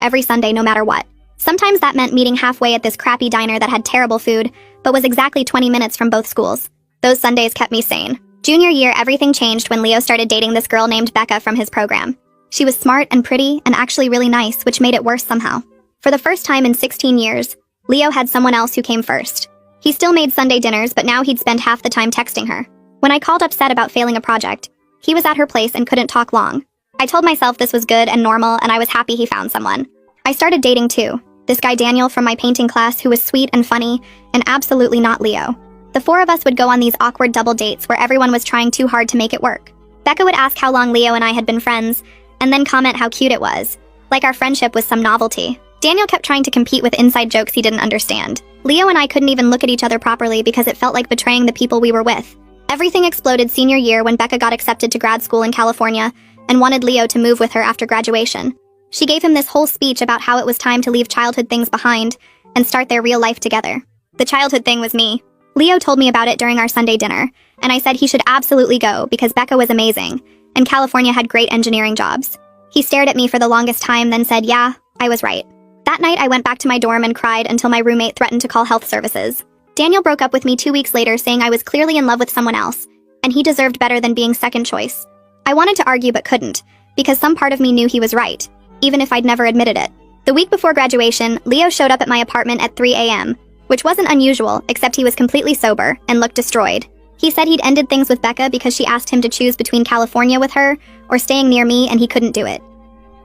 every Sunday no matter what. Sometimes that meant meeting halfway at this crappy diner that had terrible food, but was exactly 20 minutes from both schools. Those Sundays kept me sane. Junior year, everything changed when Leo started dating this girl named Becca from his program. She was smart and pretty and actually really nice, which made it worse somehow. For the first time in 16 years, Leo had someone else who came first. He still made Sunday dinners, but now he'd spend half the time texting her. When I called upset about failing a project, he was at her place and couldn't talk long. I told myself this was good and normal, and I was happy he found someone. I started dating too. This guy Daniel from my painting class who was sweet and funny, and absolutely not Leo. The four of us would go on these awkward double dates where everyone was trying too hard to make it work. Becca would ask how long Leo and I had been friends, and then comment how cute it was, like our friendship was some novelty. Daniel kept trying to compete with inside jokes he didn't understand. Leo and I couldn't even look at each other properly because it felt like betraying the people we were with. Everything exploded senior year when Becca got accepted to grad school in California and wanted Leo to move with her after graduation. She gave him this whole speech about how it was time to leave childhood things behind and start their real life together. The childhood thing was me. Leo told me about it during our Sunday dinner, and I said he should absolutely go because Becca was amazing, and California had great engineering jobs. He stared at me for the longest time, then said, yeah, I was right. That night, I went back to my dorm and cried until my roommate threatened to call health services. Daniel broke up with me 2 weeks later, saying I was clearly in love with someone else, and he deserved better than being second choice. I wanted to argue but couldn't, because some part of me knew he was right, even if I'd never admitted it. The week before graduation, Leo showed up at my apartment at 3 a.m., which wasn't unusual, except he was completely sober and looked destroyed. He said he'd ended things with Becca because she asked him to choose between California with her or staying near me, and he couldn't do it.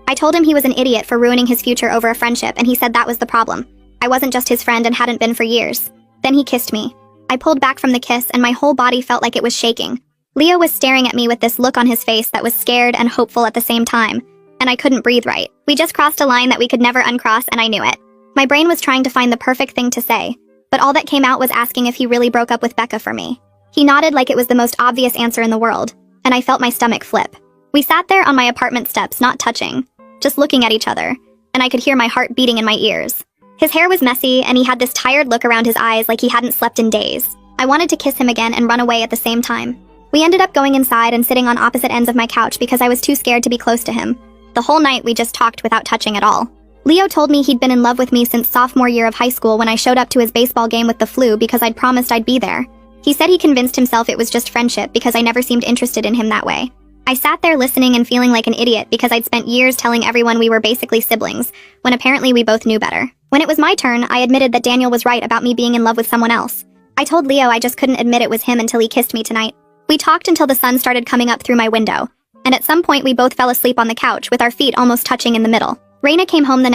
I told him he was an idiot for ruining his future over a friendship, and he said that was the problem. I wasn't just his friend and hadn't been for years. Then he kissed me. I pulled back from the kiss, and my whole body felt like it was shaking. Leo was staring at me with this look on his face that was scared and hopeful at the same time, and I couldn't breathe right. We just crossed a line that we could never uncross, and I knew it. My brain was trying to find the perfect thing to say, but all that came out was asking if he really broke up with Becca for me. He nodded like it was the most obvious answer in the world, and I felt my stomach flip. We sat there on my apartment steps, not touching, just looking at each other, and I could hear my heart beating in my ears. His hair was messy, and he had this tired look around his eyes like he hadn't slept in days. I wanted to kiss him again and run away at the same time. We ended up going inside and sitting on opposite ends of my couch because I was too scared to be close to him. The whole night we just talked without touching at all. Leo told me he'd been in love with me since sophomore year of high school when I showed up to his baseball game with the flu because I'd promised I'd be there. He said he convinced himself it was just friendship because I never seemed interested in him that way. I sat there listening and feeling like an idiot because I'd spent years telling everyone we were basically siblings, when apparently we both knew better. When it was my turn, I admitted that Daniel was right about me being in love with someone else. I told Leo I just couldn't admit it was him until he kissed me tonight. We talked until the sun started coming up through my window, and at some point we both fell asleep on the couch with our feet almost touching in the middle. Raina came home the